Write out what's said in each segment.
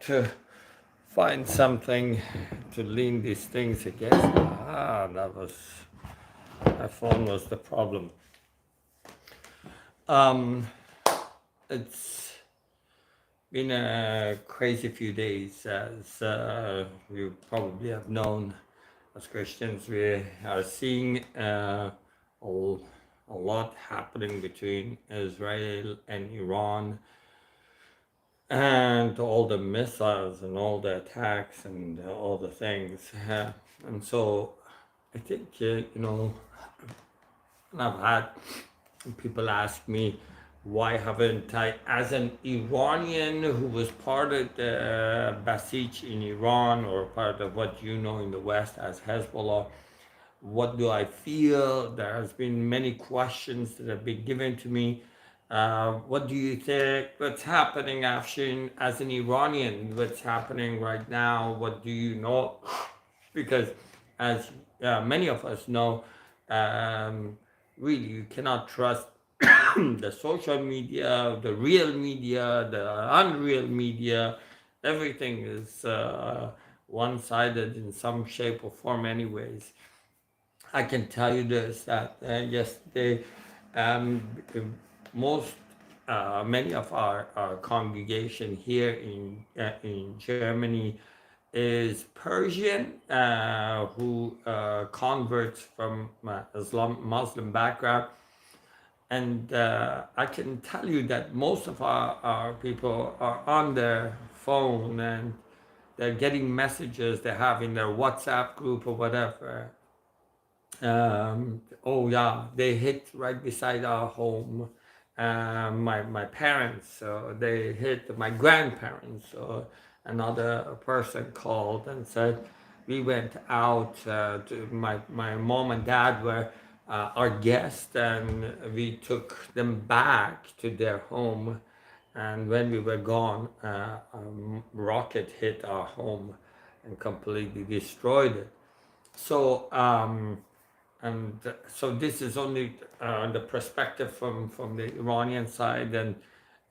to find something to lean these things against. My phone was the problem. It's been a crazy few days, as you probably have known. As Christians, we are seeing a lot happening between Israel and Iran, and all the missiles and all the attacks and all the things. And so I think, and I've had people ask me, why haven't I, as an Iranian who was part of the Basij in Iran, or part of what you know in the West as Hezbollah, what do I feel? There has been many questions that have been given to me. What do you think? What's happening, Afshin, as an Iranian? What's happening right now? What do you know? Because as many of us know, really you cannot trust the social media, the real media, the unreal media. Everything is one-sided in some shape or form anyways. I can tell you this, that yesterday, um, most, many of our congregation here in Germany is Persian, who converts from Muslim background. And I can tell you that most of our people are on their phone, and they're getting messages they have in their WhatsApp group or whatever. Oh yeah, they hit right beside our home. My parents, they hit my grandparents. Another person called and said, we went out, my mom and dad were our guests, and we took them back to their home. And when we were gone, a rocket hit our home and completely destroyed it. So, and so this is only the perspective from the Iranian side. And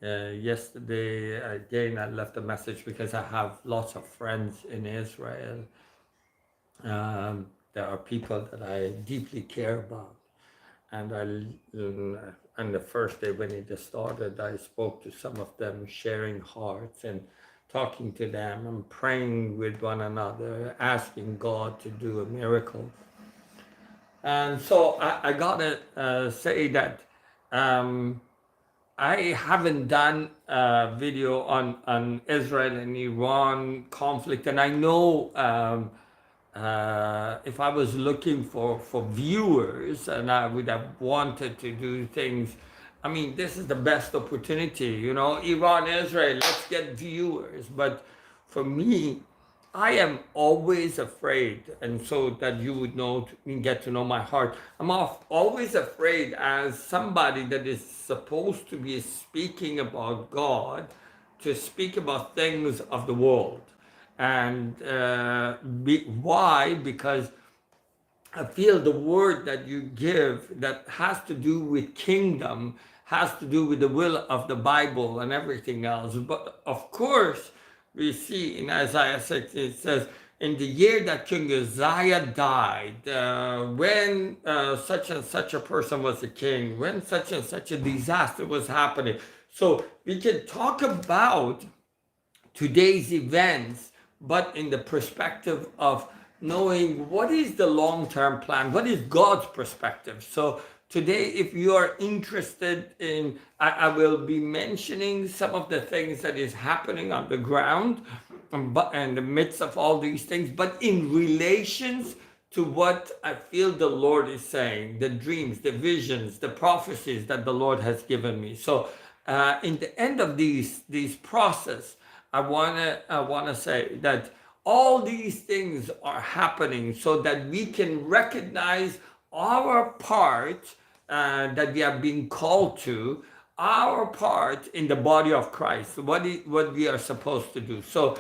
yesterday, again, I left a message because I have lots of friends in Israel. There are people that I deeply care about. And on the first day when it just started, I spoke to some of them, sharing hearts and talking to them and praying with one another, asking God to do a miracle. And so I gotta say that I haven't done a video on Israel and Iran conflict, and I know if I was looking for viewers, and I would have wanted to do things, I mean, this is the best opportunity, Iran, Israel, let's get viewers. But for me, I am always afraid, and so that you would know, get to know my heart. I'm always afraid, as somebody that is supposed to be speaking about God, to speak about things of the world. And why? Because I feel the word that you give that has to do with kingdom, has to do with the will of the Bible and everything else. But of course, we see in Isaiah 6, it says, in the year that King Uzziah died, when such and such a person was the king, when such and such a disaster was happening. So we can talk about today's events, but in the perspective of knowing what is the long-term plan, what is God's perspective. So today, if you are interested in, I will be mentioning some of the things that is happening on the ground, but in the midst of all these things, but in relations to what I feel the Lord is saying, the dreams, the visions, the prophecies that the Lord has given me. So in the end of these process, I wanna say that all these things are happening so that we can recognize our part that we have been called to, our part in the body of Christ, what we are supposed to do. So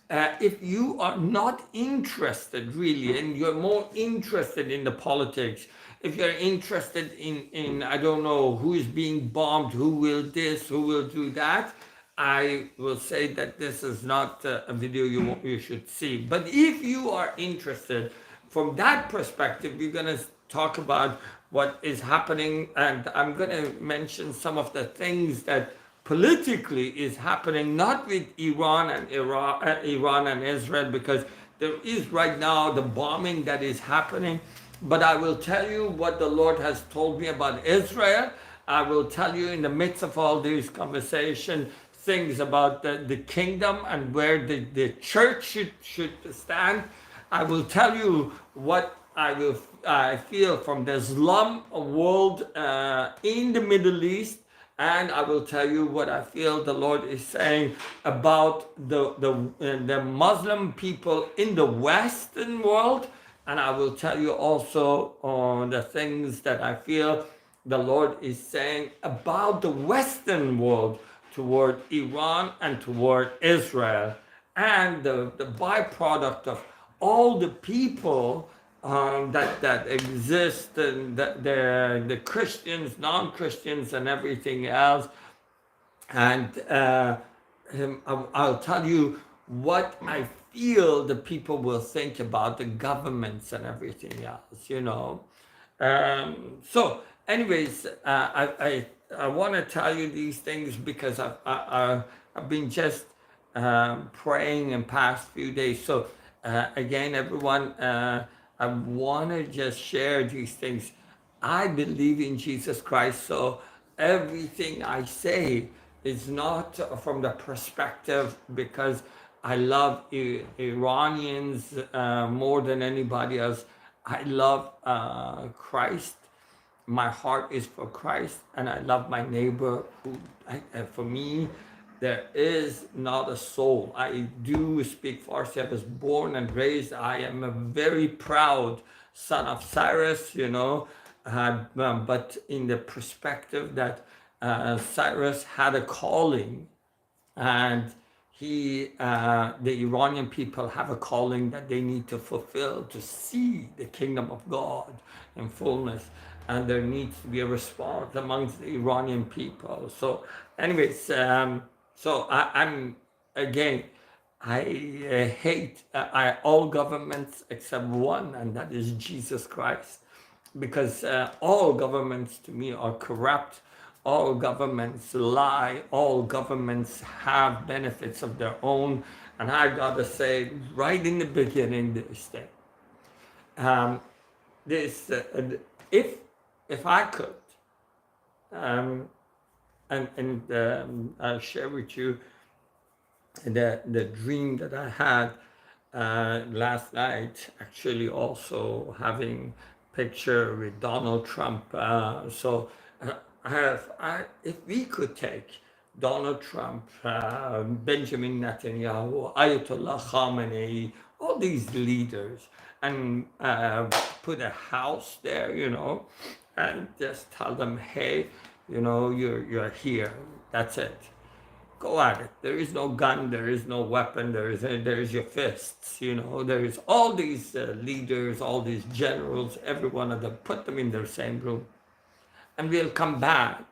if you are not interested really, and you're more interested in the politics, if you're interested in I don't know who is being bombed, who will this, who will do that, I will say that this is not a video you should see. But if you are interested from that perspective, we're going to talk about what is happening, and I'm going to mention some of the things that politically is happening, not with Iran and Israel, because there is right now the bombing that is happening. But I will tell you what the Lord has told me about Israel. I will tell you in the midst of all these conversations things about the kingdom and where the church should stand. I will tell you what I feel from the Islam world in the Middle East, and I will tell you what I feel the Lord is saying about the Muslim people in the Western world, and I will tell you also the things that I feel the Lord is saying about the Western world toward Iran and toward Israel, and the byproduct of all the people that exist, and the Christians, non-Christians, and everything else. And I'll tell you what I feel the people will think about the governments and everything else, you know. So, anyways, I want to tell you these things because I've been just praying in past few days. So, again, everyone, I want to just share these things. I believe in Jesus Christ, so everything I say is not from the perspective because I love Iranians more than anybody else. I love Christ. My heart is for Christ, and I love my neighbor. For me, there is not a soul. I do speak Farsi. I was born and raised. I am a very proud son of Cyrus, you know, but in the perspective that Cyrus had a calling, and the Iranian people have a calling that they need to fulfill to see the kingdom of God in fullness, and there needs to be a response amongst the Iranian people. So, anyways, I'm again, I hate all governments except one, and that is Jesus Christ, because all governments to me are corrupt. All governments lie. All governments have benefits of their own. And I gotta say, right in the beginning, this thing, um, this if I could, um, and I'll share with you the dream that I had last night, actually also having picture with Donald Trump. If we could take Donald Trump, Benjamin Netanyahu, Ayatollah Khamenei, all these leaders, and put a house there, you know, and just tell them, hey, you know, you're here. That's it. Go at it. There is no gun, there is no weapon, there is your fists, you know. There is all these leaders, all these generals, every one of them, put them in their same room. And we'll come back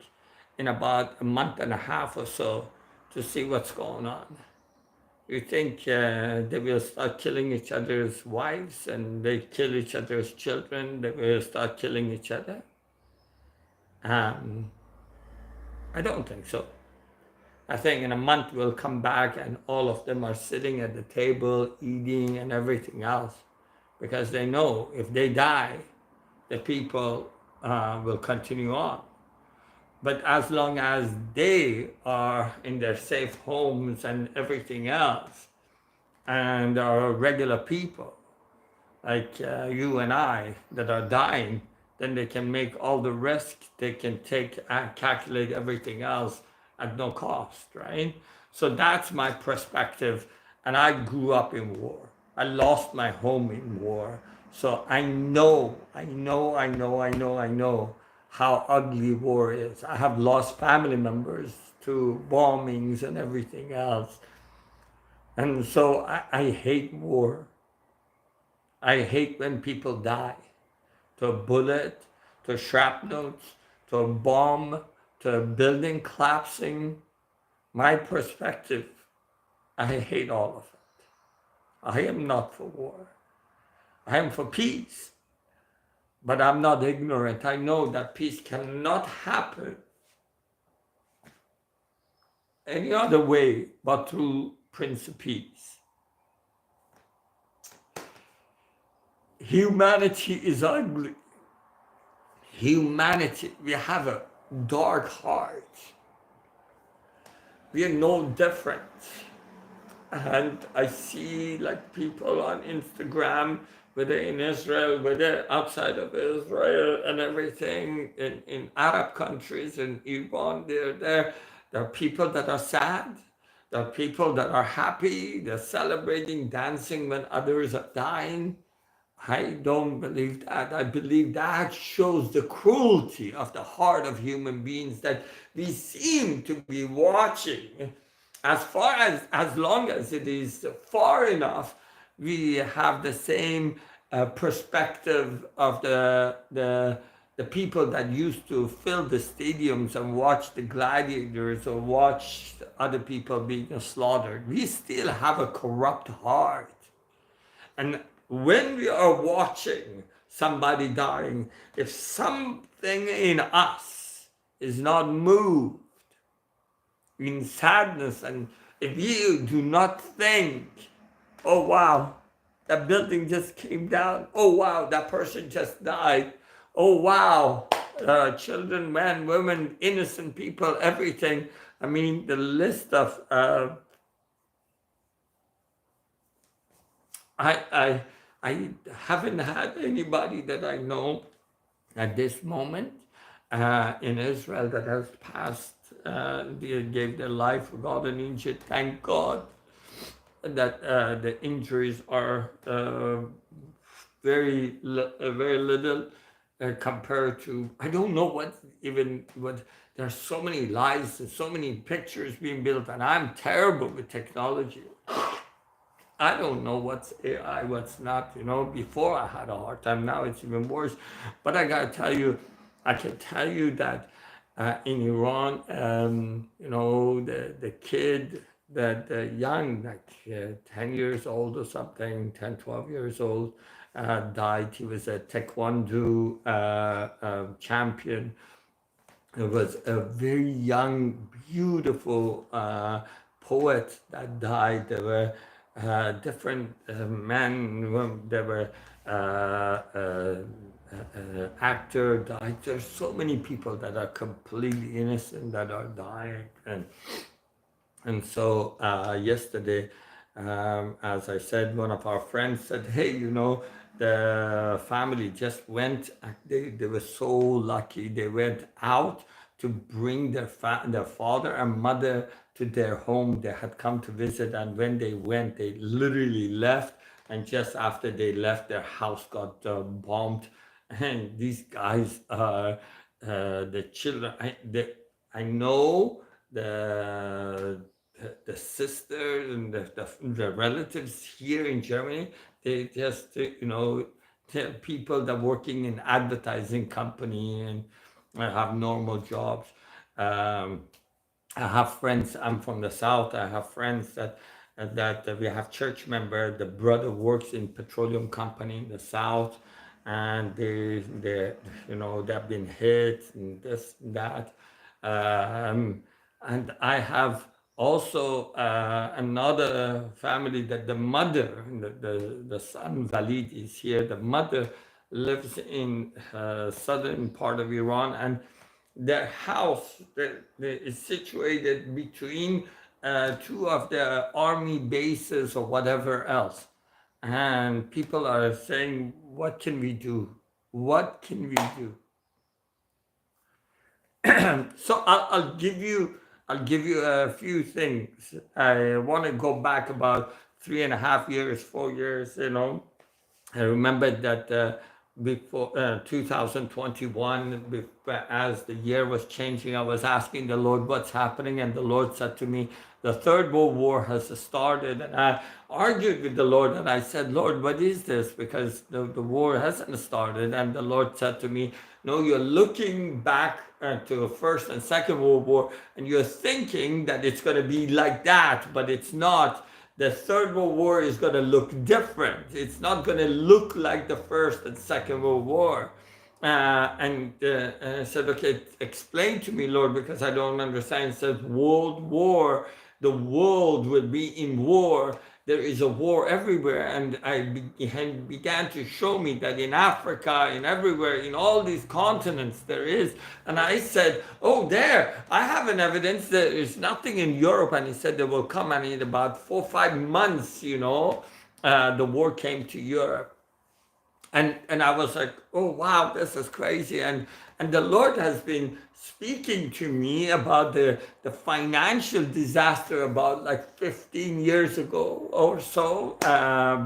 in about a month and a half or so to see what's going on. You think they will start killing each other's wives and they kill each other's children, they will start killing each other? I don't think so. I think in a month we'll come back and all of them are sitting at the table, eating and everything else, because they know if they die, the people will continue on. But as long as they are in their safe homes and everything else, and are regular people, like you and I, that are dying, then they can make all the risk, they can take and calculate everything else at no cost, right? So that's my perspective. And I grew up in war. I lost my home in war. So I know how ugly war is. I have lost family members to bombings and everything else. And so I hate war. I hate when people die to a bullet, to shrapnel, to a bomb, to a building collapsing. My perspective, I hate all of it. I am not for war. I am for peace. But I'm not ignorant. I know that peace cannot happen any other way but through Prince of Peace. Humanity is ugly. Humanity, we have a dark heart. We are no different. And I see like people on Instagram, whether in Israel, whether outside of Israel and everything, in Arab countries, in Iran, there are people that are sad. There are people that are happy. They're celebrating, dancing when others are dying. I don't believe that. I believe that shows the cruelty of the heart of human beings that we seem to be watching. As long as it is far enough, we have the same perspective of the people that used to fill the stadiums and watch the gladiators or watch other people being slaughtered. We still have a corrupt heart. And when we are watching somebody dying, if something in us is not moved in sadness, and if you do not think, oh wow, that building just came down, oh wow, that person just died, oh wow, children, men, women, innocent people, everything. I mean, the list of I I haven't had anybody that I know at this moment in Israel that has passed, they gave their life for God in Egypt. Thank God that the injuries are very little compared to, I don't know what, there are so many lies and so many pictures being built, and I'm terrible with technology. I don't know what's AI, what's not. Before I had a hard time, now it's even worse. But I gotta tell you, I can tell you that in Iran, the kid, that young, like 10 years old or something, 10, 12 years old, died. He was a Taekwondo champion. It was a very young, beautiful poet that died. There were different men. There were actor died. There's so many people that are completely innocent that are dying, and so yesterday, as I said, one of our friends said, hey, the family just went, they were so lucky. They went out to bring their father and mother to their home. They had come to visit, and when they went, they literally left. And just after they left, their house got bombed. And these guys, the children, I know the sisters and the relatives here in Germany, they just, they're people that working in advertising company and have normal jobs. I have friends, I'm from the South, I have friends that we have church member, the brother works in petroleum company in the South, and they've been hit and this and that. And I have also another family that the mother, the son Valid is here. The mother lives in southern part of Iran, and their house is situated between two of the army bases or whatever else. And people are saying, what can we do? What can we do? So I'll give you a few things. I want to go back about 3.5 years, 4 years. I remember that before 2021, as the year was changing, I was asking the Lord what's happening, and the Lord said to me, the Third World War has started. And I argued with the Lord and I said, Lord, what is this? Because the war hasn't started. And the Lord said to me, no, you're looking back to the First and Second World War and you're thinking that it's going to be like that, but it's not. The Third World War is going to look different. It's not going to look like the First and Second World War. And I said, okay, explain to me, Lord, because I don't understand. It says World War, the world will be in war. There is a war everywhere. And began to show me that in Africa, in everywhere, in all these continents, there is. And I said, oh, there, I have an evidence. There is nothing in Europe. And he said, they will come. And in about 4 or 5 months, the war came to Europe. And I was like, oh wow, this is crazy. And the Lord has been speaking to me about the financial disaster about like 15 years ago or so,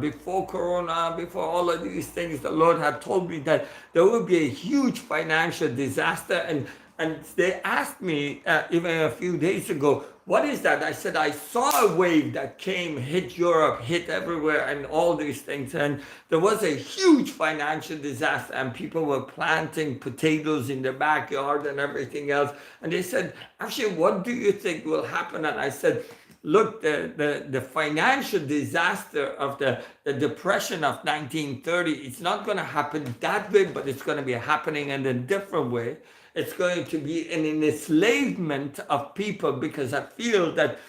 before Corona, before all of these things. The Lord had told me that there would be a huge financial disaster. And they asked me even a few days ago, what is that? I said, I saw a wave that came, hit Europe, hit everywhere, and all these things. And there was a huge financial disaster, and people were planting potatoes in their backyard and everything else. And they said, actually, what do you think will happen? And I said, look, the financial disaster of the depression of 1930, it's not going to happen that way, but it's going to be happening in a different way. It's going to be an enslavement of people, because I feel that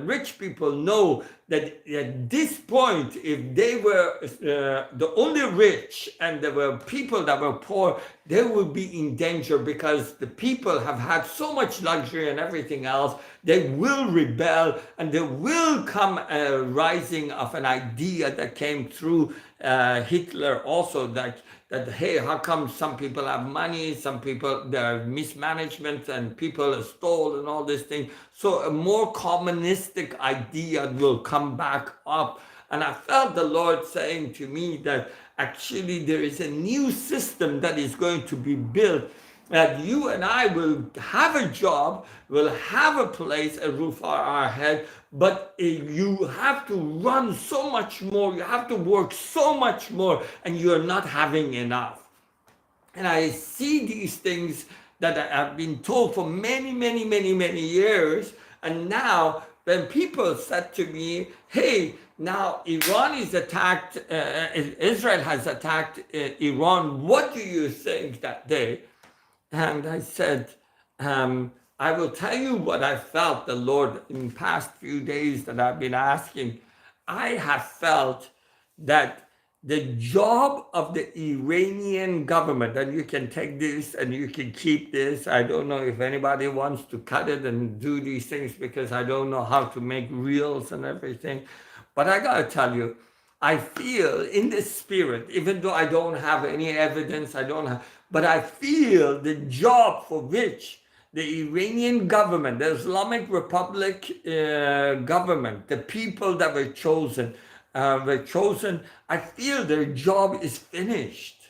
rich people know that at this point, if they were the only rich and there were people that were poor, they would be in danger, because the people have had so much luxury and everything else. They will rebel, and there will come a rising of an idea that came through Hitler also, that hey, how come some people have money, some people, there are mismanagement and people stole and all these things. So a more communistic idea will come back up. And I felt the Lord saying to me that actually there is a new system that is going to be built, that you and I will have a job, will have a place, a roof on our head, but you have to run so much more, you have to work so much more, and you're not having enough. And I see these things that I have been told for many, many, many, many years. And now when people said to me, hey, now Iran is attacked, Israel has attacked Iran, what do you think that day? And I said, I will tell you what I felt the Lord in the past few days that I've been asking. I have felt that the job of the Iranian government, and you can take this and you can keep this. I don't know if anybody wants to cut it and do these things, because I don't know how to make reels and everything. But I gotta tell you, I feel in the spirit, even though I don't have any evidence, but I feel the job for which the Iranian government, the Islamic Republic government, the people that were chosen, I feel their job is finished.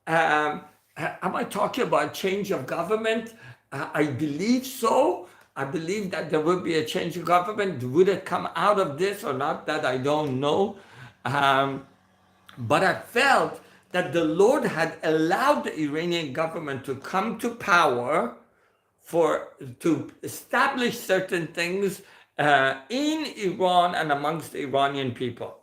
Am I talking about change of government? I believe so. I believe that there will be a change of government. Would it come out of this or not? That I don't know. But I felt that the Lord had allowed the Iranian government to come to power to establish certain things in Iran and amongst the Iranian people.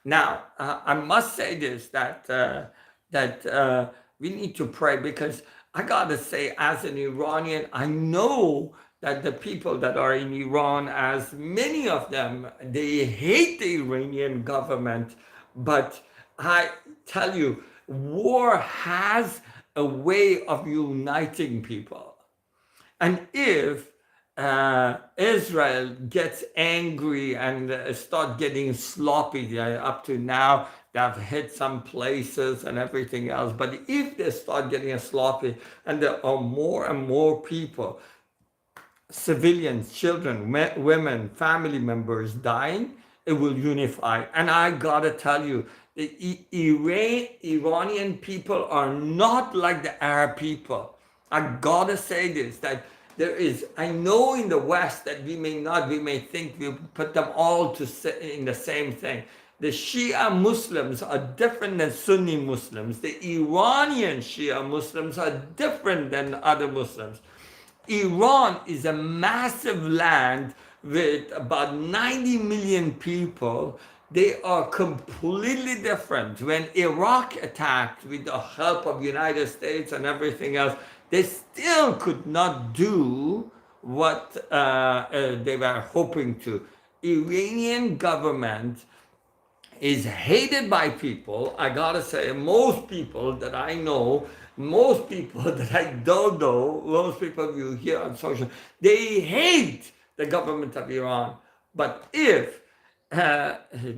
Now, I must say this, that we need to pray, because I gotta say, as an Iranian, I know that the people that are in Iran, as many of them, they hate the Iranian government. But I tell you, war has a way of uniting people. And if Israel gets angry and start getting sloppy, up to now they've hit some places and everything else, but if they start getting sloppy and there are more and more people, civilians, children, women, family members dying, it will unify. And I gotta tell you, the Iranian people are not like the Arab people. I gotta say this, that there is, I know in the West that we may think we put them all in the same thing. The Shia Muslims are different than Sunni Muslims. The Iranian Shia Muslims are different than other Muslims. Iran is a massive land with about 90 million people. They are completely different. When Iraq attacked with the help of United States and everything else, they still could not do what they were hoping to. Iranian government is hated by people. I gotta say, most people that I know, most people that I don't know, most people you hear on social, they hate the government of Iran. But if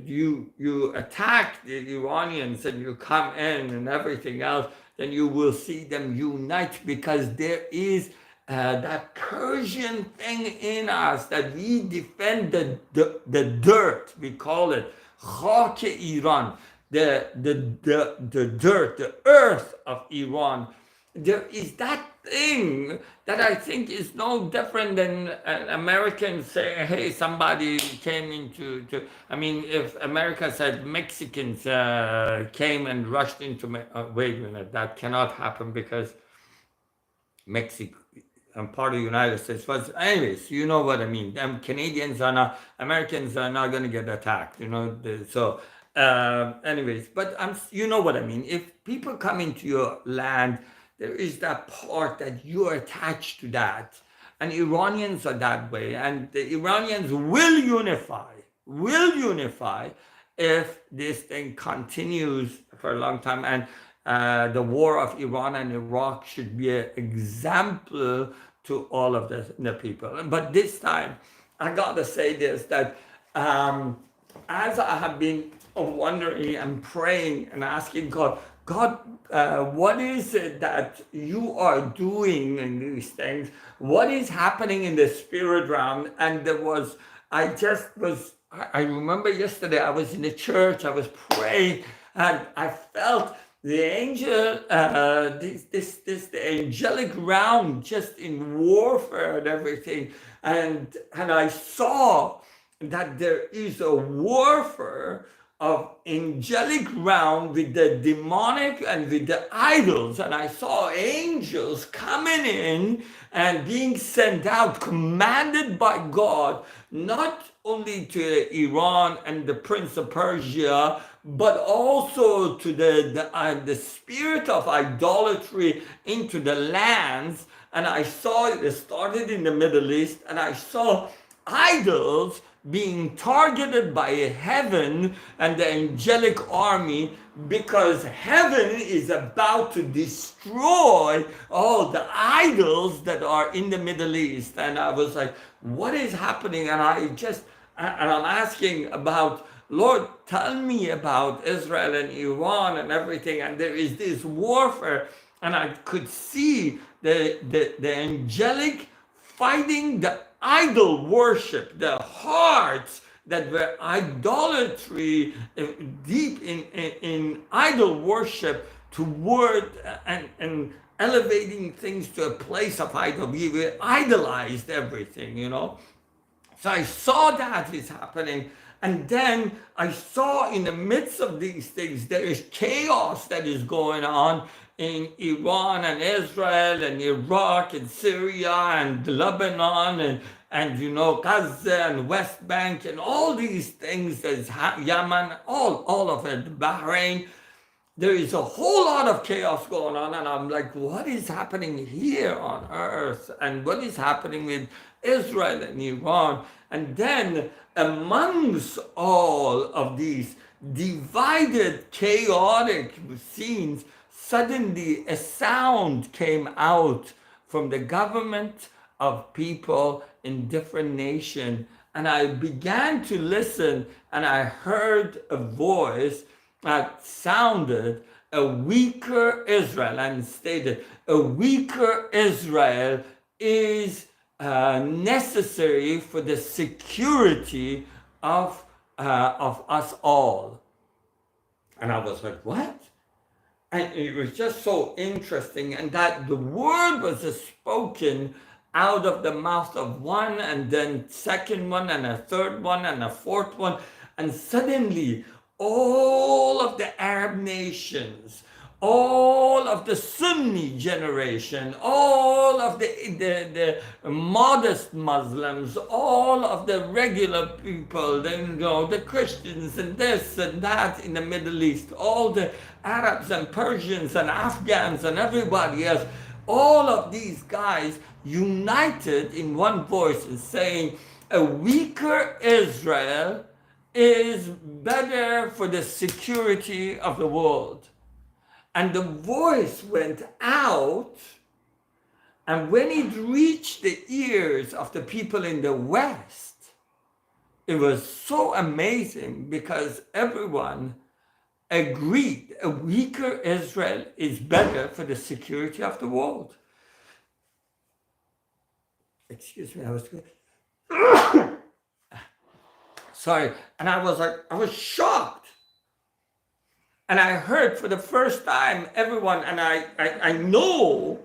you attack the Iranians and you come in and everything else, then you will see them unite, because there is that Persian thing in us that we defend the dirt, we call it خاک Iran, the dirt, the earth of Iran. There is that thing that I think is no different than an American saying, hey, somebody came I mean, if America said Mexicans came and rushed into, wait a minute, that cannot happen because Mexico and part of the United States was, anyways, you know what I mean. Canadians are not, Americans are not going to get attacked, you know. So, anyways, but you know what I mean. If people come into your land, there is that part that you're attached to that. And Iranians are that way. And the Iranians will unify if this thing continues for a long time. And the war of Iran and Iraq should be an example to all of the people. But this time, I gotta say this, that as I have been wondering and praying and asking God, what is it that you are doing in these things? What is happening in the spirit realm? And I remember yesterday I was in the church, I was praying, and I felt the angel, the angelic realm just in warfare and everything. And I saw that there is a warfare of angelic realm with the demonic and with the idols. And I saw angels coming in and being sent out, commanded by God, not only to Iran and the Prince of Persia, but also to the spirit of idolatry into the lands. And I saw it started in the Middle East, and I saw idols being targeted by heaven and the angelic army, because heaven is about to destroy all the idols that are in the Middle East. And I was like, what is happening? And I'm asking about, Lord, tell me about Israel and Iran and everything. And there is this warfare, and I could see the angelic fighting the idol worship, the hearts that were idolatry, deep in idol worship, toward and elevating things to a place of idol. We idolized everything, you know. So I saw that is happening. And then I saw in the midst of these things, there is chaos that is going on in Iran and Israel and Iraq and Syria and Lebanon and you know, Gaza and West Bank and all these things. There's Yemen, all of it, Bahrain. There is a whole lot of chaos going on, and I'm like, what is happening here on earth? And what is happening with Israel and Iran? And then amongst all of these divided, chaotic scenes, suddenly a sound came out from the government of people in different nations. And I began to listen, and I heard a voice that sounded a weaker Israel, and stated, a weaker Israel is necessary for the security of us all. And I was like, what? And it was just so interesting, and that the word was spoken out of the mouth of one, and then second one, and a third one, and a fourth one. And suddenly, all of the Arab nations, all of the Sunni generation, all of the modest Muslims, all of the regular people, the Christians and this and that in the Middle East, all the Arabs and Persians and Afghans and everybody else, all of these guys united in one voice and saying, a weaker Israel is better for the security of the world. And the voice went out, and when it reached the ears of the people in the West, it was so amazing because everyone agreed a weaker Israel is better for the security of the world. Excuse me, I was good. Sorry. And I was shocked. And I heard for the first time everyone, and I know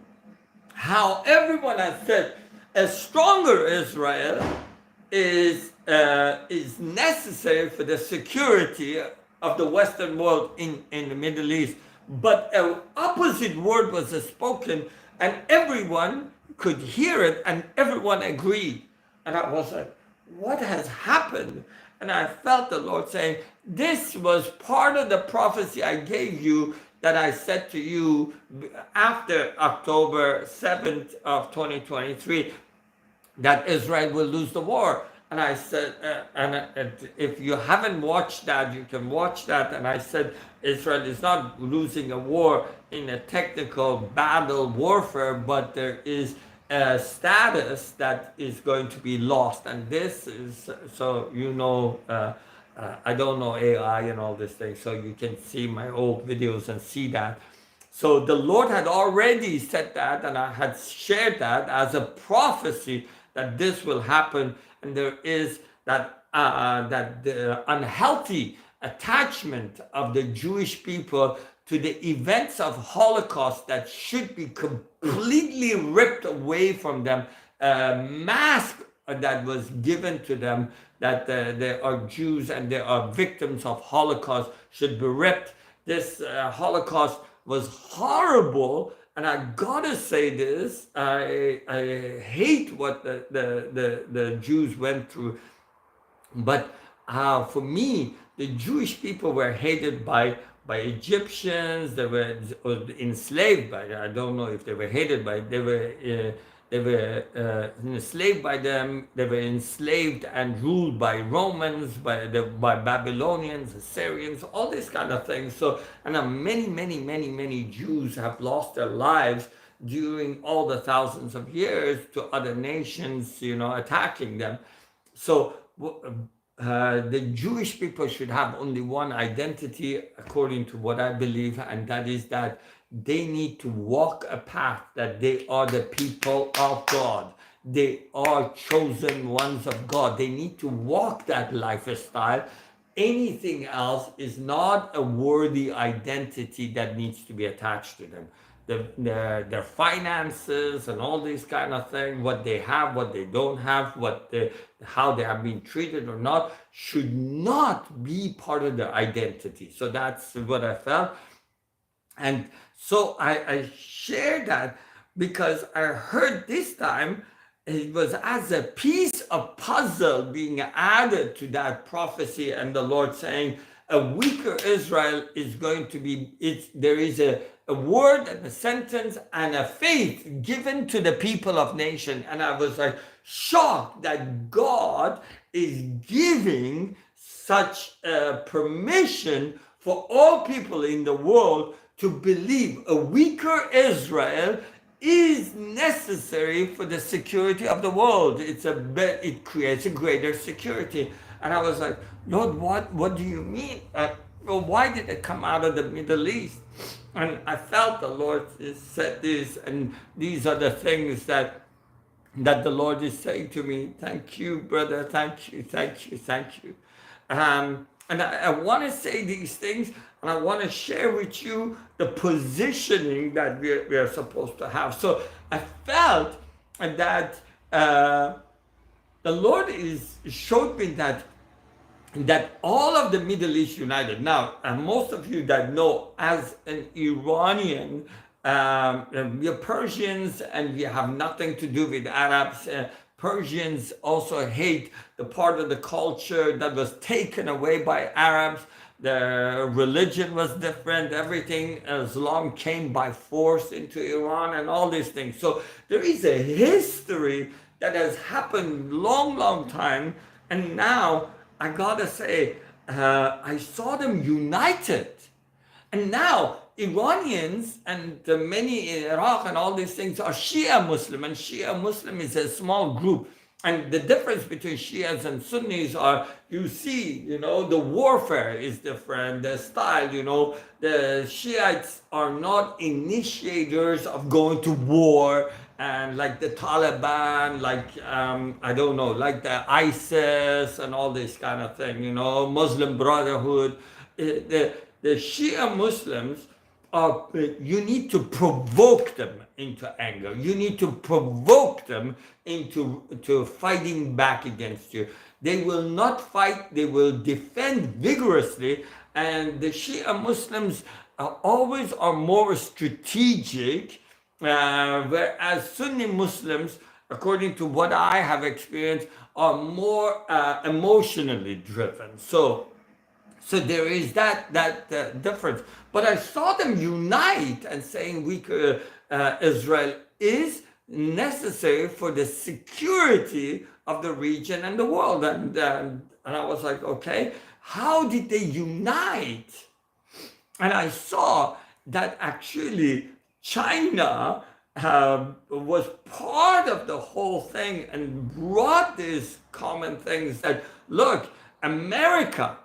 how everyone has said a stronger Israel is necessary for the security of the Western world in the Middle East. But an opposite word was spoken, and everyone could hear it, and everyone agreed. And I was like, what has happened? And I felt the Lord saying, this was part of the prophecy I gave you, that I said to you after October 7th of 2023, that Israel will lose the war. And I said, if you haven't watched that, you can watch that. And I said, Israel is not losing a war in a technical battle warfare, but there is a status that is going to be lost. And this is, so I don't know AI and all these things, so you can see my old videos and see that. So the Lord had already said that, and I had shared that as a prophecy that this will happen. And there is that the unhealthy attachment of the Jewish people to the events of Holocaust that should be completely ripped away from them, a mask that was given to them, that they are Jews and they are victims of Holocaust, should be ripped. This Holocaust was horrible, and I gotta say this, I hate what the Jews went through, but for me, the Jewish people were hated by Egyptians. They were enslaved by, I don't know if they were hated by, they were enslaved by them. They were enslaved and ruled by Romans, by Babylonians, Assyrians, all these kind of things. So, and many Jews have lost their lives during all the thousands of years to other nations, attacking them. So the Jewish people should have only one identity, according to what I believe, and that is that they need to walk a path that they are the people of God. They are chosen ones of God. They need to walk that lifestyle. Anything else is not a worthy identity that needs to be attached to them. Their finances and all these kind of things, what they have, what they don't have, how they have been treated or not, should not be part of their identity. So that's what I felt. And so I shared that because I heard this time it was as a piece of puzzle being added to that prophecy, and the Lord saying a weaker Israel is going to be, there is a word and a sentence and a faith given to the people of nation. And I was like shocked that God is giving such permission for all people in the world to believe a weaker Israel is necessary for the security of the world. It creates a greater security. And I was like, Lord, what do you mean? Why did it come out of the Middle East? And I felt the Lord said this, and these are the things that the Lord is saying to me. Thank you, brother. Thank you. And I want to say these things, and I want to share with you the positioning that we are supposed to have. So I felt that uh, the Lord is showed me that all of the Middle East united. Now, most of you that know, as an Iranian, we are Persians and we have nothing to do with Arabs. Persians also hate the part of the culture that was taken away by Arabs. The religion was different. Everything, Islam came by force into Iran and all these things. So there is a history that has happened long, long time. And now I gotta say, I saw them united. And now Iranians and many in Iraq and all these things are Shia Muslim, and Shia Muslim is a small group. And the difference between Shias and Sunnis are, you see, the warfare is different, the style, the Shiites are not initiators of going to war, and like the Taliban, like, I don't know, like the ISIS and all this kind of thing, Muslim Brotherhood. The Shia Muslims are, you need to provoke them into anger. You need to provoke them into fighting back against you. They will not fight, they will defend vigorously. And the Shia Muslims always are more strategic, whereas Sunni Muslims, according to what I have experienced, are more emotionally driven. So there is that difference. But I saw them unite and saying Israel is necessary for the security of the region and the world. And I was like, okay, how did they unite? And I saw that actually China was part of the whole thing and brought these common things that, look, America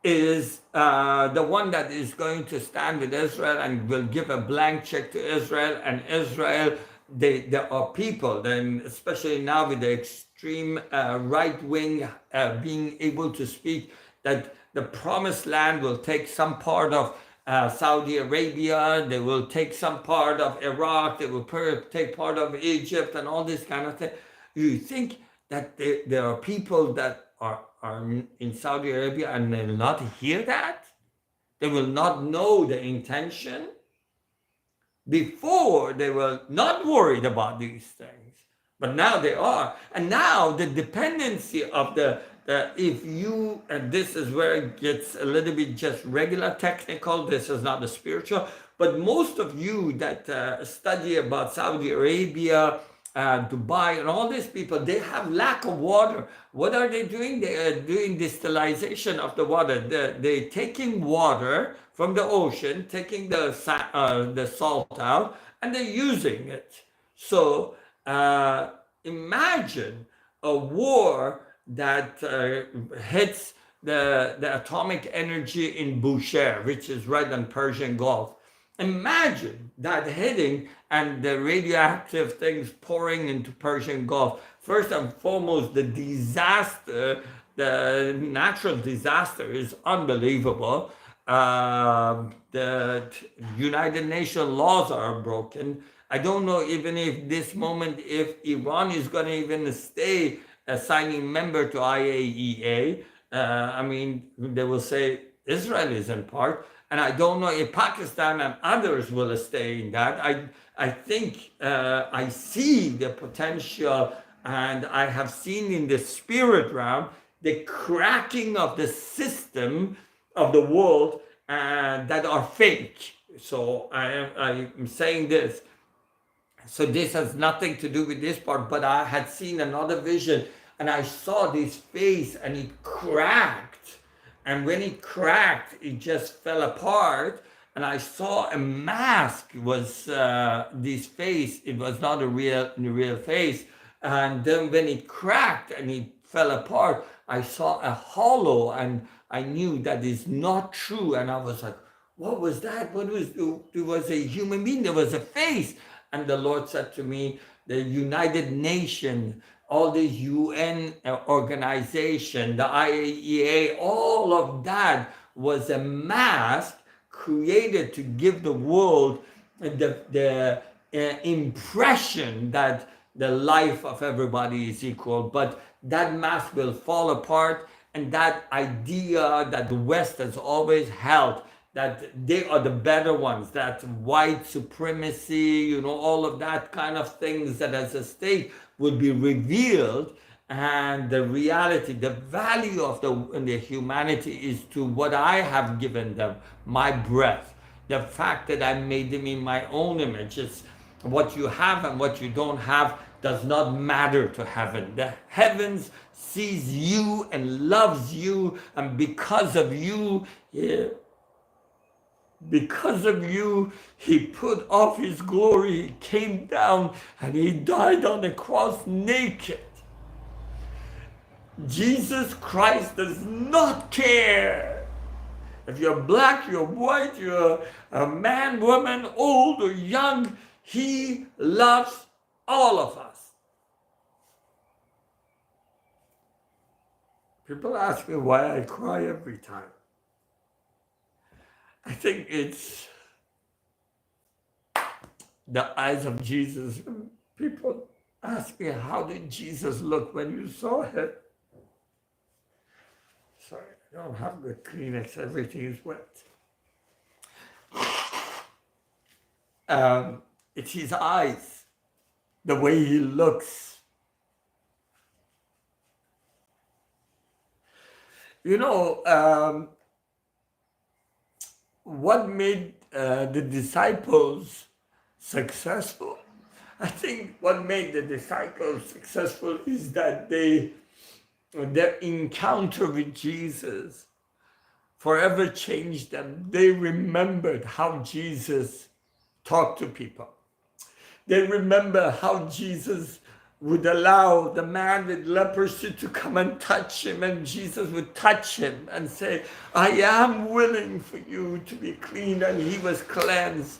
is the one that is going to stand with Israel and will give a blank check to Israel. And Israel, there are people, then especially now with the extreme right wing being able to speak, that the promised land will take some part of Saudi Arabia, they will take some part of Iraq, they will take part of Egypt and all this kind of thing. You think that there are people that are in Saudi Arabia and they will not hear that? They will not know the intention? Before, they were not worried about these things, but now they are. And now the dependency of if you, and this is where it gets a little bit just regular technical, this is not the spiritual, but most of you that study about Saudi Arabia, Dubai, and all these people, they have lack of water. What are they doing? They are doing distillation of the water. They're taking water from the ocean, taking the salt out, and they're using it. So imagine a war that hits the atomic energy in Bushehr, which is right on Persian Gulf. Imagine that hitting and the radioactive things pouring into Persian Gulf. First and foremost, the disaster, the natural disaster is unbelievable. The United Nations laws are broken. I don't know even if this moment, if Iran is going to even stay a signing member to IAEA. I mean, they will say Israel isn't part. And I don't know if Pakistan and others will stay in that. I think I see the potential, and I have seen in the spirit realm the cracking of the system of the world that are fake. So I'm saying this. So this has nothing to do with this part, but I had seen another vision and I saw this face and it cracked. And when it cracked, it just fell apart. And I saw a mask was this face. It was not a real face. And then when it cracked and it fell apart, I saw a hollow and I knew that is not true. And I was like, what was that? It was a human being. There was a face. And the Lord said to me, the United Nations, all these UN organization, the IAEA, all of that was a mask created to give the world the impression that the life of everybody is equal, but that mask will fall apart, and that idea that the West has always held, that they are the better ones, that white supremacy, all of that kind of things, that as a state would be revealed, and the reality, the value of the humanity is to what I have given them, my breath, the fact that I made them in my own image. It's what you have and what you don't have does not matter to heaven. The heavens sees you and loves you, and because of you, he put off his glory, he came down, and he died on the cross naked. Jesus Christ does not care if you're black, you're white, you're a man, woman, old or young. He loves all of us. People ask me why I cry every time. I think it's the eyes of Jesus. People ask me, how did Jesus look when you saw him? Sorry, I don't have good Kleenex. Everything is wet. It's his eyes, the way he looks. What made the disciples successful? I think what made the disciples successful is that their encounter with Jesus forever changed them. They remembered how Jesus talked to people. They remember how Jesus would allow the man with leprosy to come and touch him, and Jesus would touch him and say, I am willing for you to be clean, and he was cleansed.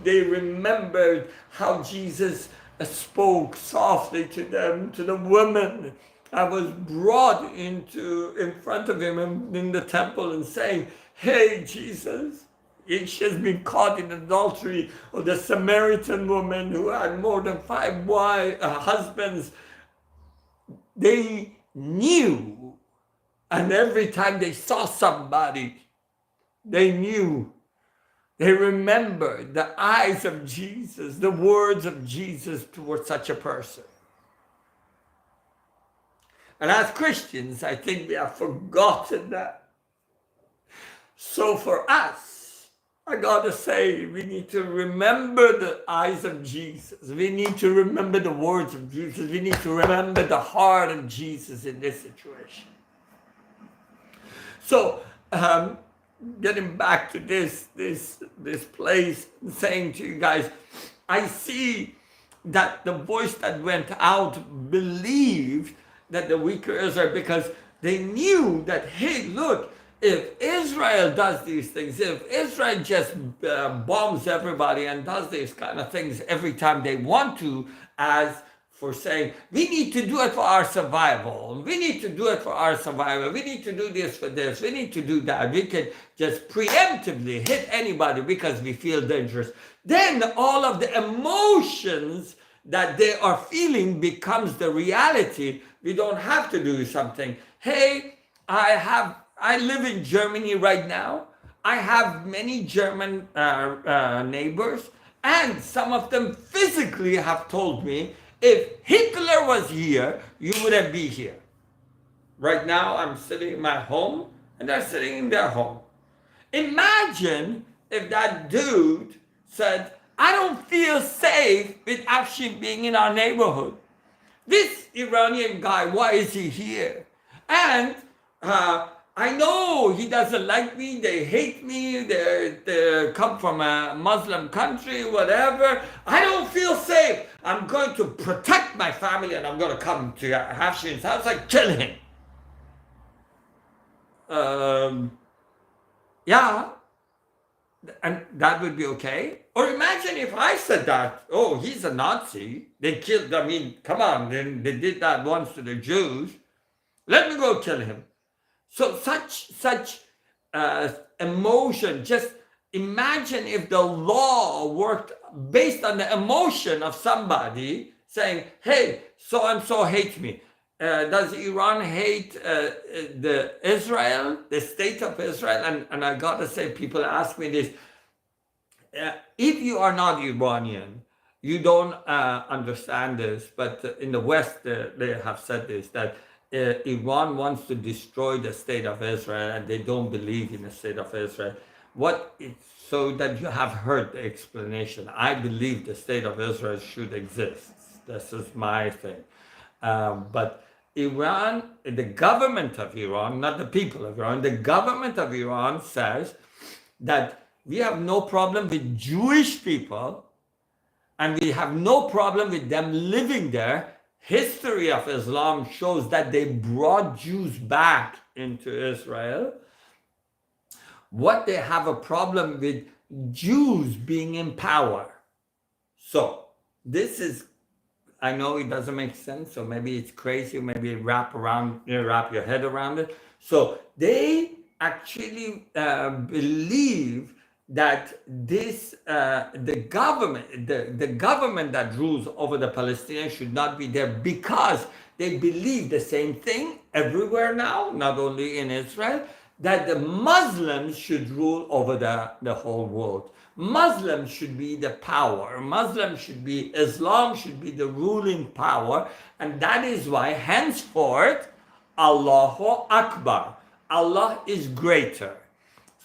They remembered how Jesus spoke softly to them, to the woman that was brought in front of him in the temple and saying, hey, Jesus. She has been caught in adultery, or the Samaritan woman who had more than 5 husbands. They knew, and every time they saw somebody, they knew. They remembered the eyes of Jesus, the words of Jesus towards such a person. And as Christians, I think we have forgotten that. So for us, I gotta say, we need to remember the eyes of Jesus. We need to remember the words of Jesus. We need to remember the heart of Jesus in this situation. So, getting back to this place, saying to you guys, I see that the voice that went out believed that the weaker Israel, because they knew that, hey, look, if Israel does these things, if Israel just bombs everybody and does these kind of things every time they want to, as for saying, we need to do it for our survival, we need to do it for our survival, we need to do this for this, we need to do that, we can just preemptively hit anybody because we feel dangerous, then all of the emotions that they are feeling becomes the reality. We don't have to do something. Hey, I live in Germany right now. I have many German neighbors, and some of them physically have told me, if Hitler was here, you wouldn't be here. Right now, I'm sitting in my home, and they're sitting in their home. Imagine if that dude said, I don't feel safe with Afshin being in our neighborhood. This Iranian guy, why is he here? And I know he doesn't like me, they hate me, they come from a Muslim country, whatever. I don't feel safe. I'm going to protect my family, and I'm going to come to Afshin's house and kill him. Yeah, and that would be okay. Or imagine if I said that, oh, he's a Nazi. They killed, come on, they did that once to the Jews. Let me go kill him. So such emotion, just imagine if the law worked based on the emotion of somebody saying, hey, so and so hates me. Does Iran hate the Israel, the state of Israel? And I gotta say, people ask me this. If you are not Iranian, you don't understand this, but in the West, they have said this, that Iran wants to destroy the state of Israel and they don't believe in the state of Israel. So that you have heard the explanation. I believe the state of Israel should exist. This is my thing. But Iran, the government of Iran, not the people of Iran, the government of Iran says that we have no problem with Jewish people and we have no problem with them living there. History of Islam shows that they brought Jews back into Israel. What they have a problem with Jews being in power. So this is, I know it doesn't make sense, so maybe it's crazy, maybe wrap your head around it. So they actually believe that this the government that rules over the Palestinians should not be there, because they believe the same thing everywhere now, not only in Israel, that the Muslims should rule over the whole world. Muslims should be the power. Muslims should be, Islam should be the ruling power. And that is why henceforth, Allahu Akbar. Allah is greater.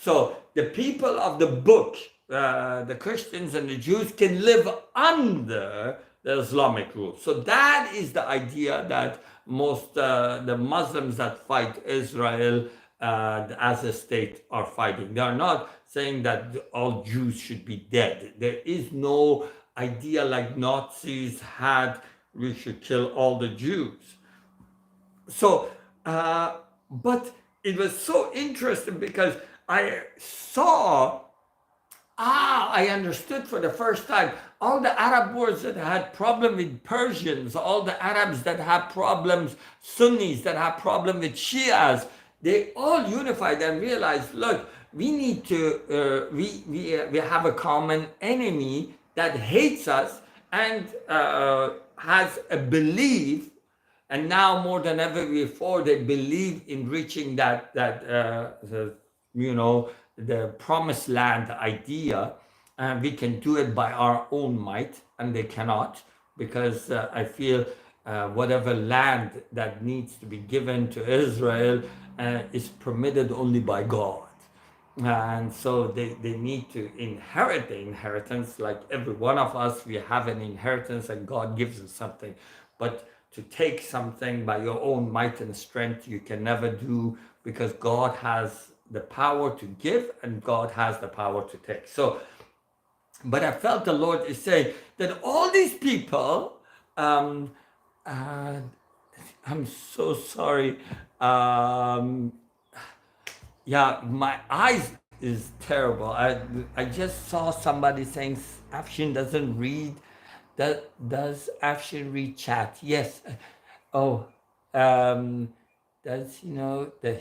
So the people of the book, the Christians and the Jews, can live under the Islamic rule. So that is the idea that most the Muslims that fight Israel as a state are fighting. They are not saying that all Jews should be dead. There is no idea like Nazis had, we should kill all the Jews. So, but it was so interesting because I saw, I understood for the first time, all the Arab wars that had problem with Persians, all the Arabs that had problems, Sunnis that had problem with Shias, they all unified and realized, look, we need to, we have a common enemy that hates us and has a belief, and now more than ever before, they believe in reaching that the promised land idea. And we can do it by our own might, and they cannot, because I feel whatever land that needs to be given to Israel is permitted only by God. And so they need to inherit the inheritance. Like every one of us, we have an inheritance and God gives us something. But to take something by your own might and strength, you can never do, because God has the power to give and God has the power to take. So, but I felt the Lord is saying that all these people, I'm so sorry. Yeah, my eyes is terrible. I just saw somebody saying Afshin doesn't read. Does Afshin read chat? Yes. Oh, does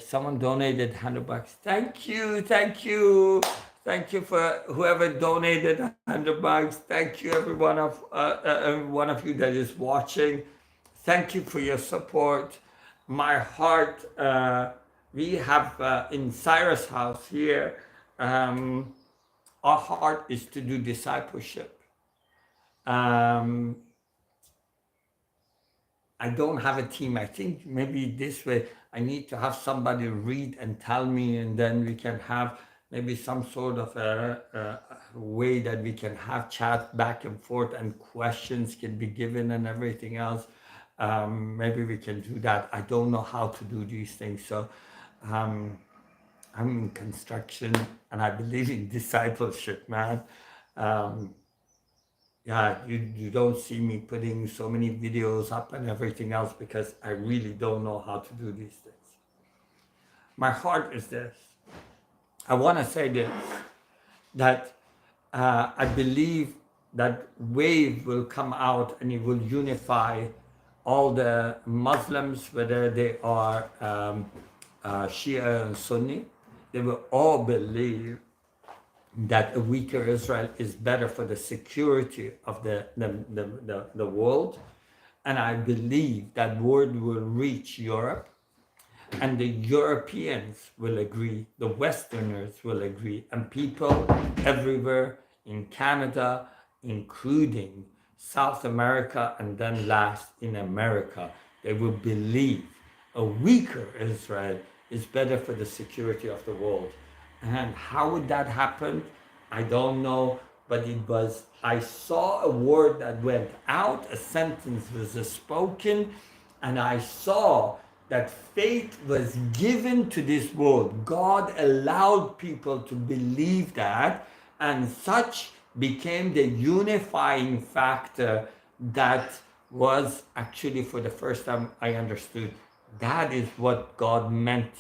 someone donated $100? Thank you, thank you, thank you for whoever donated $100. Thank you, every one of you that is watching. Thank you for your support. My heart. We have in Cyrus' house here, our heart is to do discipleship. I don't have a team. I think maybe this way I need to have somebody read and tell me, and then we can have maybe some sort of a way that we can have chat back and forth and questions can be given and everything else. Maybe we can do that. I don't know how to do these things. So I'm in construction and I believe in discipleship, man. Yeah, you don't see me putting so many videos up and everything else because I really don't know how to do these things. My heart is this. I want to say this, that I believe that wave will come out and it will unify all the Muslims, whether they are Shia and Sunni. They will all believe that a weaker Israel is better for the security of the world. And I believe that word will reach Europe, and the Europeans will agree, the Westerners will agree, and people everywhere in Canada, including South America, and then last in America, they will believe a weaker Israel is better for the security of the world. And how would that happen? I don't know, but it was, I saw a word that went out, a sentence was spoken, and I saw that faith was given to this world. God allowed people to believe that, and such became the unifying factor that was actually, for the first time, I understood that is what God meant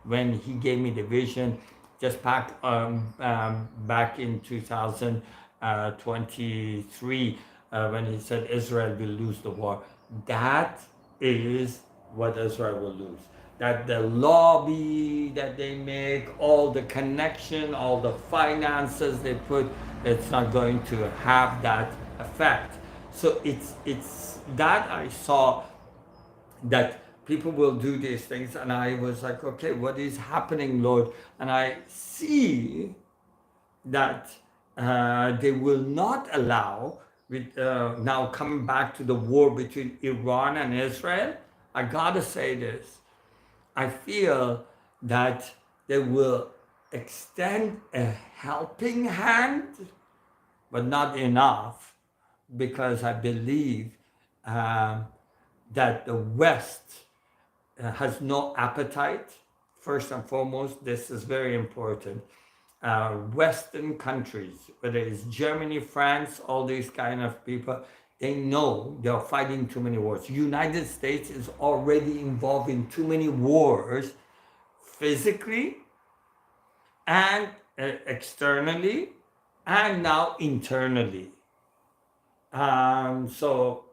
when He gave me the vision just back in 2023 when He said Israel will lose the war. That is what Israel will lose. That the lobby that they make, all the connection, all the finances they put, it's not going to have that effect. So it's that I saw that people will do these things, and I was like, okay, what is happening, Lord? And I see that they will not allow, with now coming back to the war between Iran and Israel, I gotta say this. I feel that they will extend a helping hand, but not enough, because I believe um, that the West has no appetite. First and foremost, this is very important. Western countries, whether it's Germany, France, all these kind of people, they know they're fighting too many wars. United States is already involved in too many wars, physically and externally, and now internally. So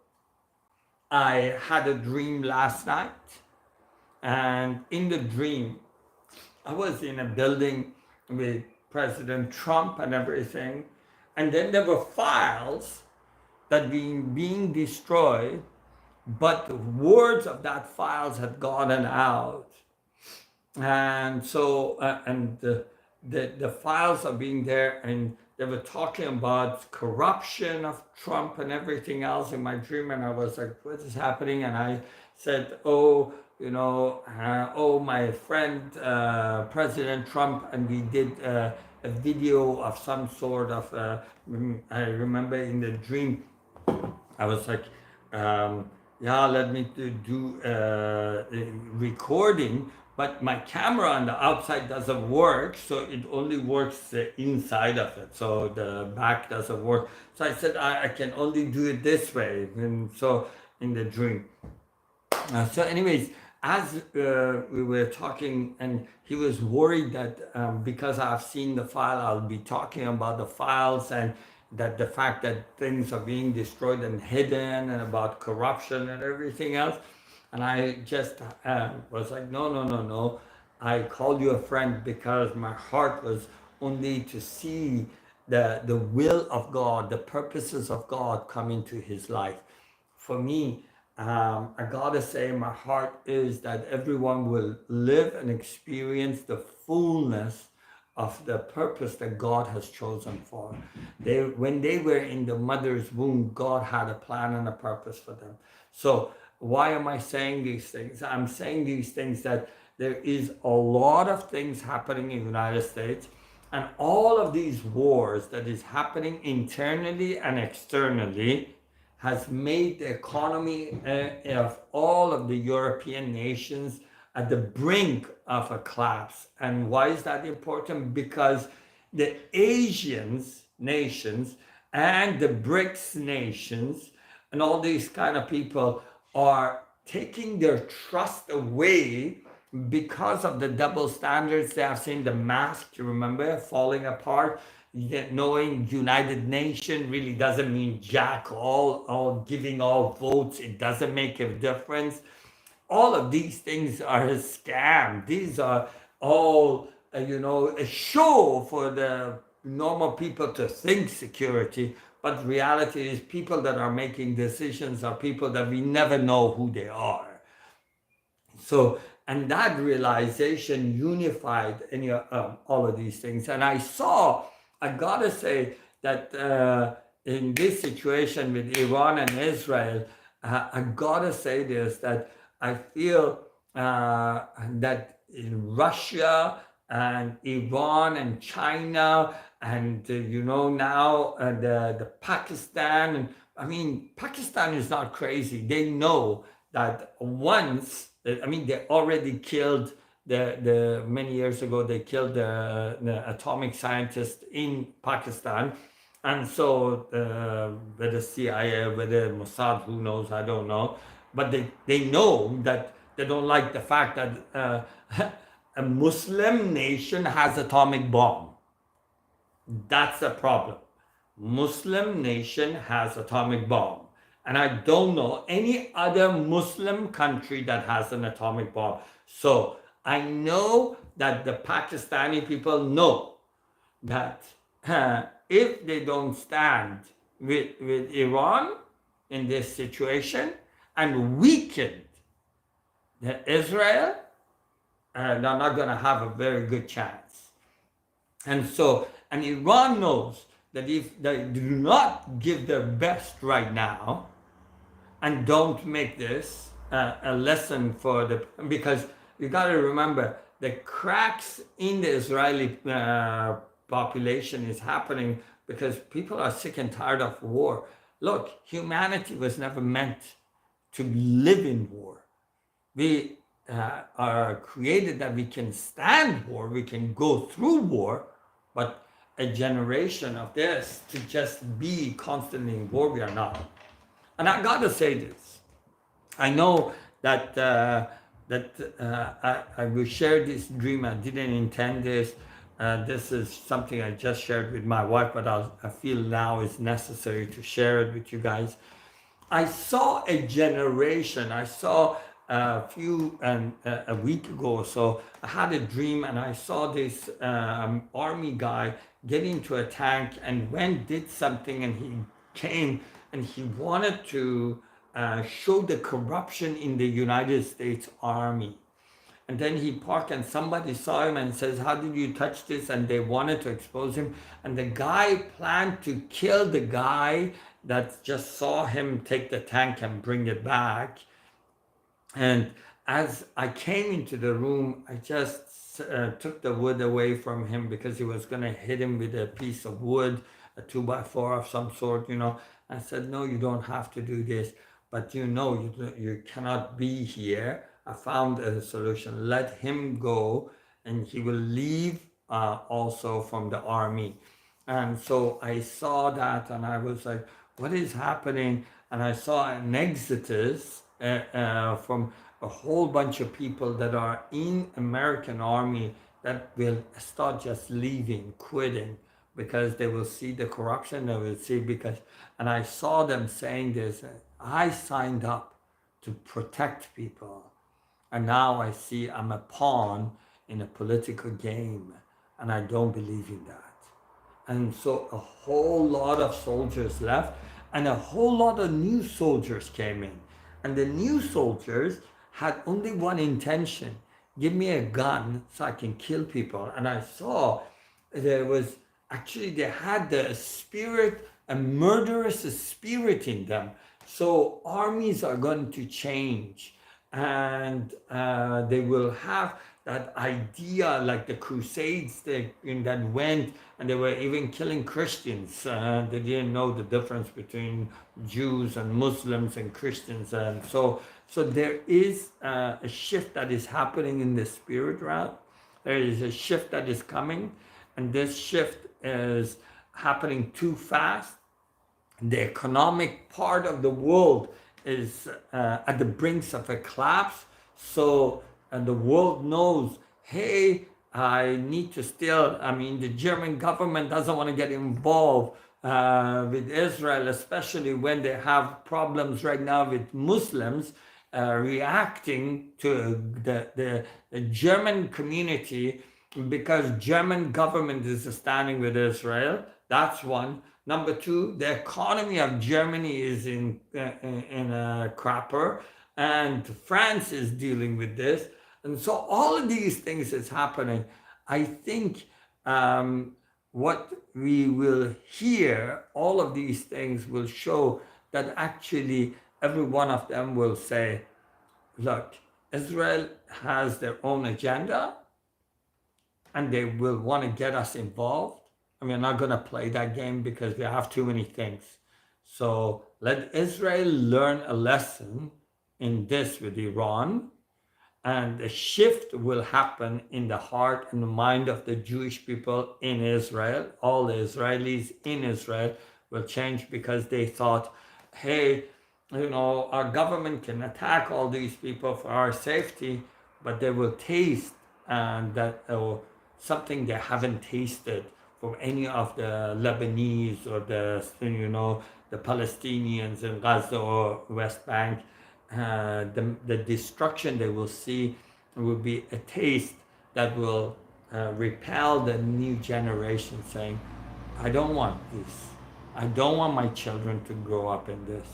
I had a dream last night, and in the dream, I was in a building with President Trump and everything, and then there were files that were being destroyed, but the words of that files had gotten out, and so the files are being there, and they were talking about corruption of Trump and everything else in my dream, and I was like, what is happening? And I said, oh, oh, my friend President Trump, and we did a video of some sort of I remember in the dream I was like, yeah, let me do recording, but my camera on the outside doesn't work, so it only works the inside of it, so the back doesn't work. So I said, I can only do it this way, and so in the dream. So, anyways, as we were talking, and he was worried that because I've seen the file, I'll be talking about the files, and that the fact that things are being destroyed and hidden, and about corruption and everything else. And I just was like, no, no, no, no. I called you a friend because my heart was only to see the will of God, the purposes of God come into his life. For me, I gotta say, my heart is that everyone will live and experience the fullness of the purpose that God has chosen for. When they were in the mother's womb, God had a plan and a purpose for them. So why am I saying these things? I'm saying these things that there is a lot of things happening in the United States, and all of these wars that is happening internally and externally has made the economy of all of the European nations at the brink of a collapse. And why is that important? Because the Asians nations and the BRICS nations and all these kind of people are taking their trust away because of the double standards they have seen. The mask, you remember, falling apart. Yet knowing United Nation really doesn't mean jack all giving all votes. It doesn't make a difference. All of these things are a scam. These are all, a show for the normal people to think security, but reality is people that are making decisions are people that we never know who they are. So, and that realization unified any all of these things. And I gotta say that in this situation with Iran and Israel, I gotta say this, that I feel that in Russia and Iran and China and now the Pakistan, and I mean Pakistan is not crazy. They know that once, I mean, they already killed the many years ago, they killed the atomic scientist in Pakistan. And so, whether CIA, whether Mossad, who knows, I don't know. But they know that they don't like the fact that a Muslim nation has atomic bomb. That's a problem. Muslim nation has atomic bomb. And I don't know any other Muslim country that has an atomic bomb. So I know that the Pakistani people know that if they don't stand with Iran in this situation and weaken Israel, they're not going to have a very good chance. And so, and Iran knows that if they do not give their best right now and don't make this a lesson for because you got to remember the cracks in the Israeli population is happening because people are sick and tired of war. Look, humanity was never meant to live in war. We are created that we can stand war, we can go through war, but a generation of this to just be constantly in war, we are not. And I gotta say this. I know that I will share this dream. I didn't intend this. This is something I just shared with my wife, but I feel now it's necessary to share it with you guys. I saw a generation. I saw a week ago or so, I had a dream and I saw this army guy get into a tank and did something, and he came and he wanted to show the corruption in the United States Army. And then he parked and somebody saw him and says, how did you touch this? And they wanted to expose him. And the guy planned to kill the guy that just saw him take the tank and bring it back. And as I came into the room, I just took the wood away from him because he was going to hit him with a piece of wood, a 2x4 of some sort, I said, no, you don't have to do this. But you cannot be here. I found a solution. Let him go and he will leave also from the army. And so I saw that and I was like, what is happening? And I saw an exodus from a whole bunch of people that are in American army that will start just leaving, quitting, because they will see the corruption, they will see and I saw them saying this, I signed up to protect people. And now I see I'm a pawn in a political game, and I don't believe in that. And so a whole lot of soldiers left, and a whole lot of new soldiers came in. And the new soldiers had only one intention: give me a gun so I can kill people. And I saw they had the spirit, a murderous spirit in them. So armies are going to change, and they will have that idea, like the Crusades that went, and they were even killing Christians. They didn't know the difference between Jews and Muslims and Christians, and so there is a shift that is happening in the spirit realm. There is a shift that is coming, and this shift is happening too fast. The economic part of the world is at the brinks of a collapse. So the world knows, hey, I need to the German government doesn't want to get involved with Israel, especially when they have problems right now with Muslims reacting to the German community because German government is standing with Israel. That's one. Number two, the economy of Germany is in a crapper, and France is dealing with this, and so all of these things is happening. I think what we will hear, all of these things will show that actually every one of them will say, look, Israel has their own agenda and they will want to get us involved. And we're not going to play that game because we have too many things. So let Israel learn a lesson in this with Iran, and a shift will happen in the heart and the mind of the Jewish people in Israel. All the Israelis in Israel will change because they thought, hey, our government can attack all these people for our safety, but they will taste and that something they haven't tasted from any of the Lebanese or the Palestinians in Gaza or West Bank. The destruction they will see will be a taste that will repel the new generation, saying, I don't want this. I don't want my children to grow up in this.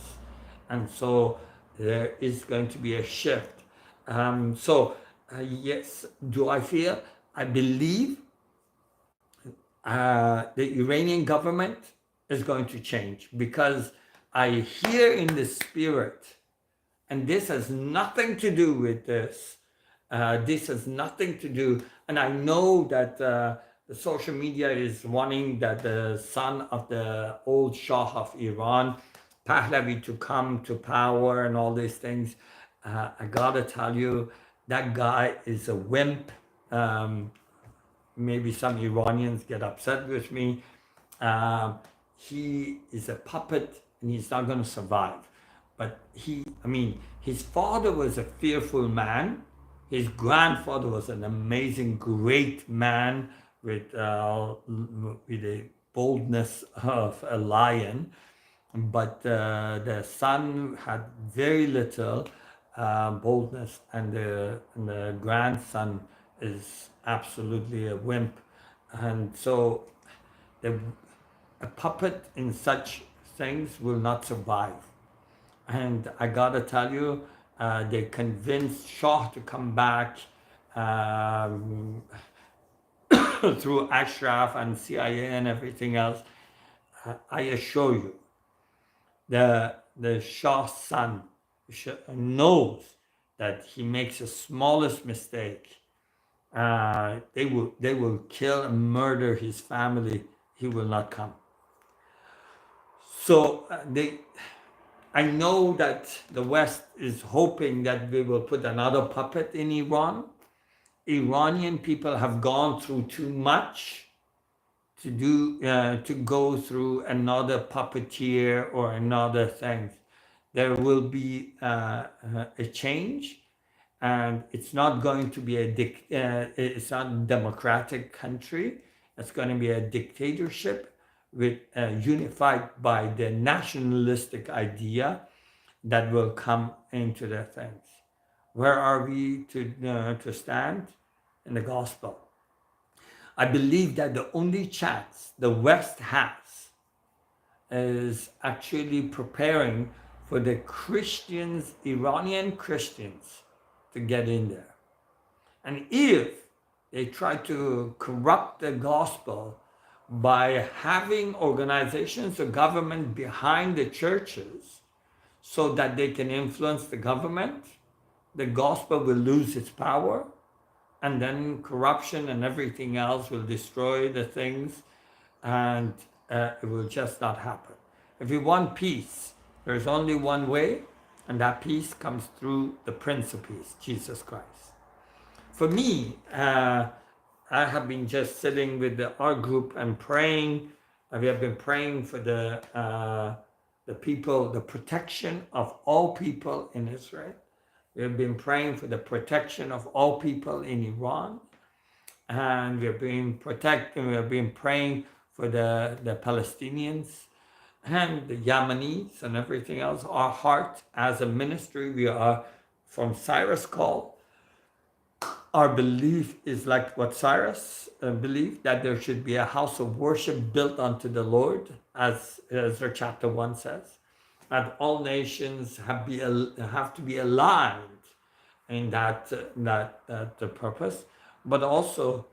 And so there is going to be a shift. Yes, do I feel? I believe the Iranian government is going to change because I hear in the spirit, and this has nothing to do with this. This has nothing to do, and I know that the social media is wanting that the son of the old Shah of Iran, Pahlavi, to come to power and all these things. I gotta tell you, that guy is a wimp. Maybe some Iranians get upset with me. He is a puppet and he's not going to survive. But his father was a fearful man. His grandfather was an amazing, great man with a boldness of a lion. But the son had very little boldness, and the grandson is absolutely a wimp. And so a puppet in such things will not survive. And I gotta tell you, they convinced Shah to come back through Ashraf and CIA and everything else. I assure you, the Shah's son knows that he makes the smallest mistake. They will kill and murder his family. He will not come. So I know that the West is hoping that we will put another puppet in Iran. Iranian people have gone through too much to go through another puppeteer or another thing. There will be a change, and it's not going to be it's not a democratic country. It's going to be a dictatorship unified by the nationalistic idea that will come into the things. Where are we to stand? In the gospel. I believe that the only chance the West has is actually preparing for the Christians, Iranian Christians, to get in there. And if they try to corrupt the gospel by having organizations or government behind the churches so that they can influence the government, the gospel will lose its power, and then corruption and everything else will destroy the things, and it will just not happen. If you want peace, there's only one way, and that peace comes through the Prince of Peace, Jesus Christ. For me, I have been just sitting with our group and praying. We have been praying for the people, the protection of all people in Israel. We have been praying for the protection of all people in Iran, and we have been praying for the Palestinians and the Yemenis and everything else. Our heart as a ministry, we are from Cyrus Call. Our belief is like what Cyrus believed, that there should be a house of worship built unto the Lord, as Ezra chapter 1 says. That all nations have to be aligned in that purpose, but also,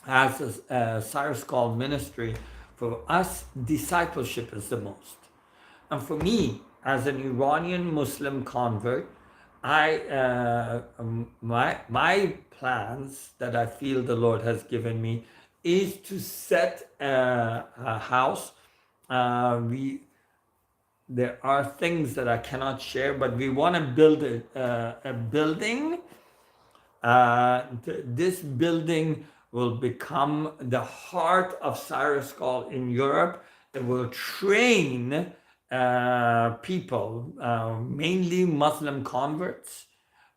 as Cyrus called ministry, for us, discipleship is the most. And for me, as an Iranian Muslim convert, my plans that I feel the Lord has given me is to set a house. We There are things that I cannot share, but we want to build a building. This building will become the heart of Cyrus Call in Europe. It will train people, mainly Muslim converts,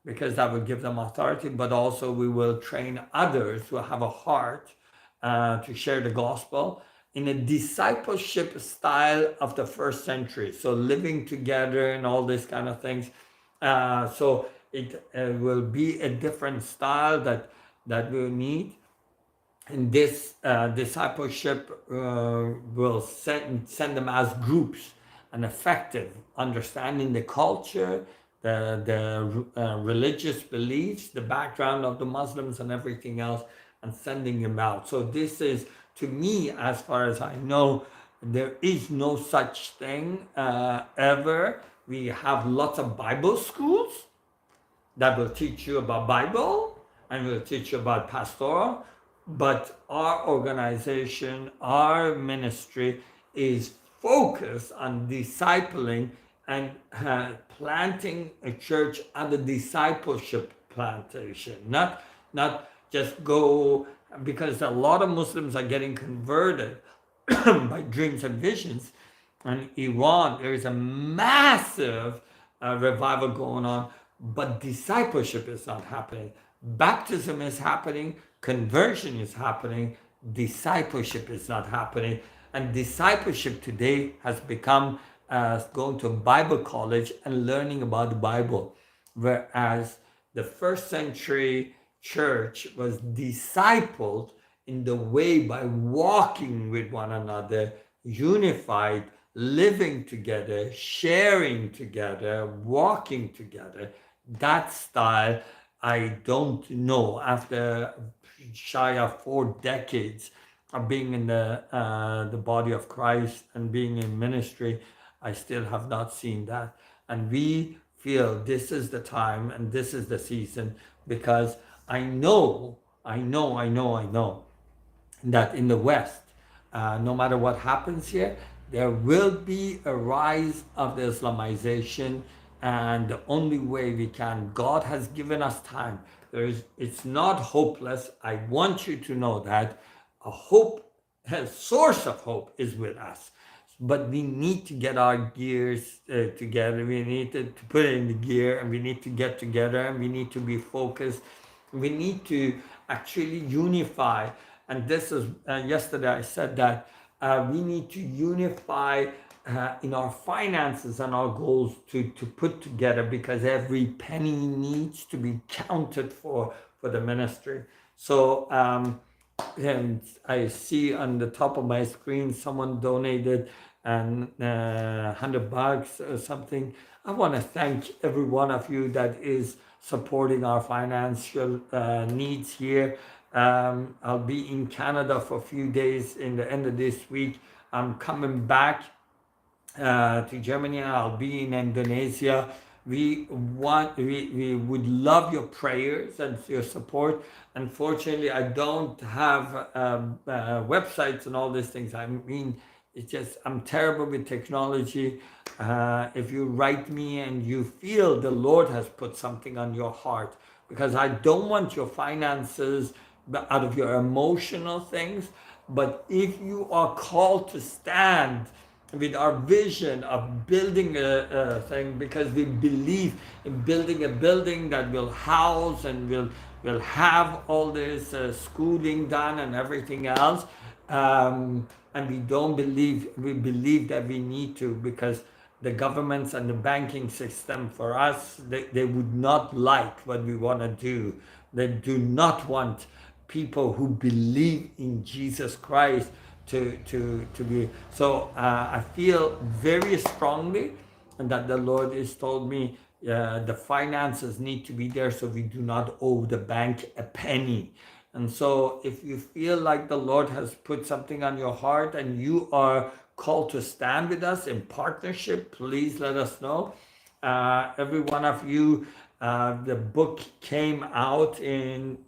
because that will give them authority, but also we will train others who have a heart to share the gospel in a discipleship style of the first century. So living together and all these kind of things. So it will be a different style that we'll need. And this discipleship will send them as groups, and effective understanding the culture, the religious beliefs, the background of the Muslims, and everything else, and sending them out. So this is, to me, as far as I know, there is no such thing ever. We have lots of Bible schools that will teach you about Bible and will teach you about pastoral, but our organization, our ministry is focused on discipling and planting a church at the discipleship plantation, not just go, because a lot of Muslims are getting converted by dreams and visions. And Iran, there is a massive revival going on, but discipleship is not happening. Baptism is happening, conversion is happening, discipleship is not happening. And discipleship today has become going to a Bible college and learning about the Bible, whereas the first century church was discipled in the way by walking with one another, unified, living together, sharing together, walking together. That style, I don't know. After shy of 4 decades of being in the body of Christ and being in ministry, I still have not seen that. And we feel this is the time and this is the season, because I know that in the West, no matter what happens here, there will be a rise of the Islamization, and the only way we can, God has given us time. It's not hopeless. I want you to know that a source of hope is with us. But we need to get our gears together. We need to put it in the gear, and we need to get together, and we need to be focused. We need to actually unify. And this is, yesterday I said that we need to unify in our finances and our goals to put together, because every penny needs to be counted for the ministry. So, and I see on the top of my screen someone donated and $100 or something. I want to thank every one of you that is supporting our financial needs here. I'll be in Canada for a few days in the end of this week. I'm coming back to Germany. I'll be in Indonesia. We would love your prayers and your support. Unfortunately, I don't have websites and all these things. I mean, it's just, I'm terrible with technology. If you write me and you feel the Lord has put something on your heart, because I don't want your finances out of your emotional things, but if you are called to stand with our vision of building a thing, because we believe in building a building that will house and will have all this schooling done and everything else, and we believe that we need to, because the governments and the banking system for us, they would not like what we want to do. They do not want people who believe in Jesus Christ to be. So I feel very strongly that the Lord has told me the finances need to be there so we do not owe the bank a penny. And so if you feel like the Lord has put something on your heart and you are called to stand with us in partnership, please let us know. Every one of you, the book came out in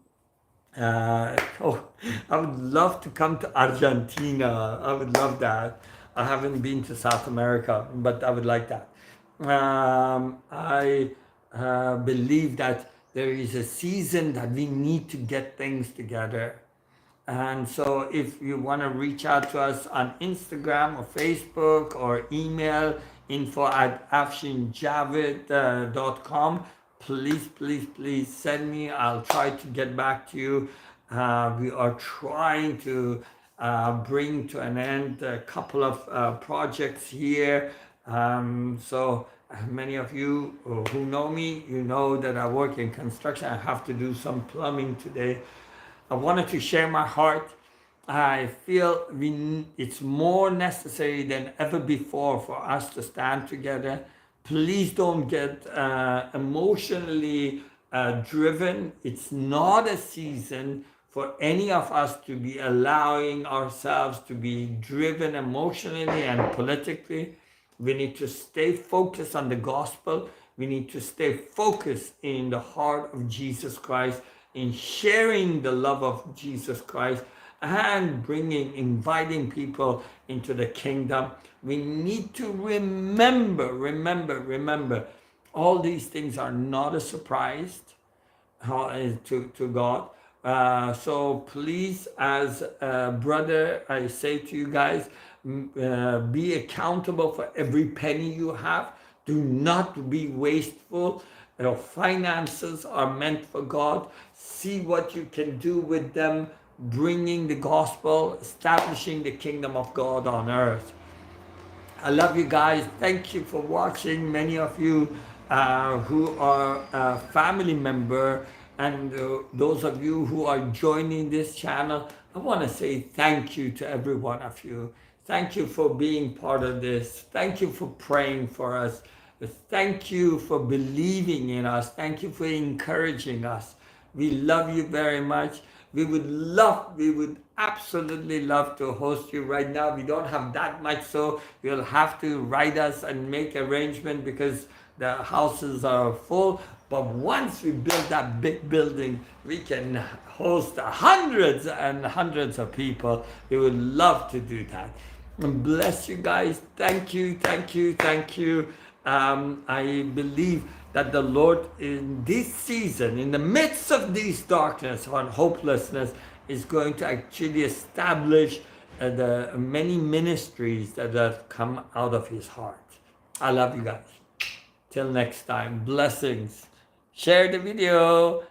oh, I would love to come to Argentina. I would love that. I haven't been to South America, but I would like that. I believe that there is a season that we need to get things together. And so if you want to reach out to us on Instagram or Facebook or email info@afshinjavid.com, please send me. I'll try to get back to you. We are trying to bring to an end a couple of projects here. So many of you who know me, you know that I work in construction. I have to do some plumbing today. I wanted to share my heart. I feel it's more necessary than ever before for us to stand together. Please don't get emotionally driven. It's not a season for any of us to be allowing ourselves to be driven emotionally and politically. We need to stay focused on the gospel. We need to stay focused in the heart of Jesus Christ, in sharing the love of Jesus Christ and inviting people into the kingdom. We need to remember, all these things are not a surprise to God. So please, as a brother, I say to you guys, be accountable for every penny you have. Do not be wasteful. Your finances are meant for God. See what you can do with them, bringing the gospel, establishing the kingdom of God on earth. I love you guys. Thank you for watching. Many of you who are a family member and those of you who are joining this channel, I want to say thank you to every one of you. Thank you for being part of this. Thank you for praying for us. Thank you for believing in us. Thank you for encouraging us. We love you very much. We would absolutely love to host you right now. We don't have that much, so you'll have to write us and make arrangement because the houses are full. But once we build that big building, we can host hundreds and hundreds of people. We would love to do that. And bless you guys. Thank you. I believe that the Lord in this season, in the midst of this darkness and hopelessness, is going to actually establish the many ministries that have come out of his heart. I love you guys. Till next time, blessings. Share the video.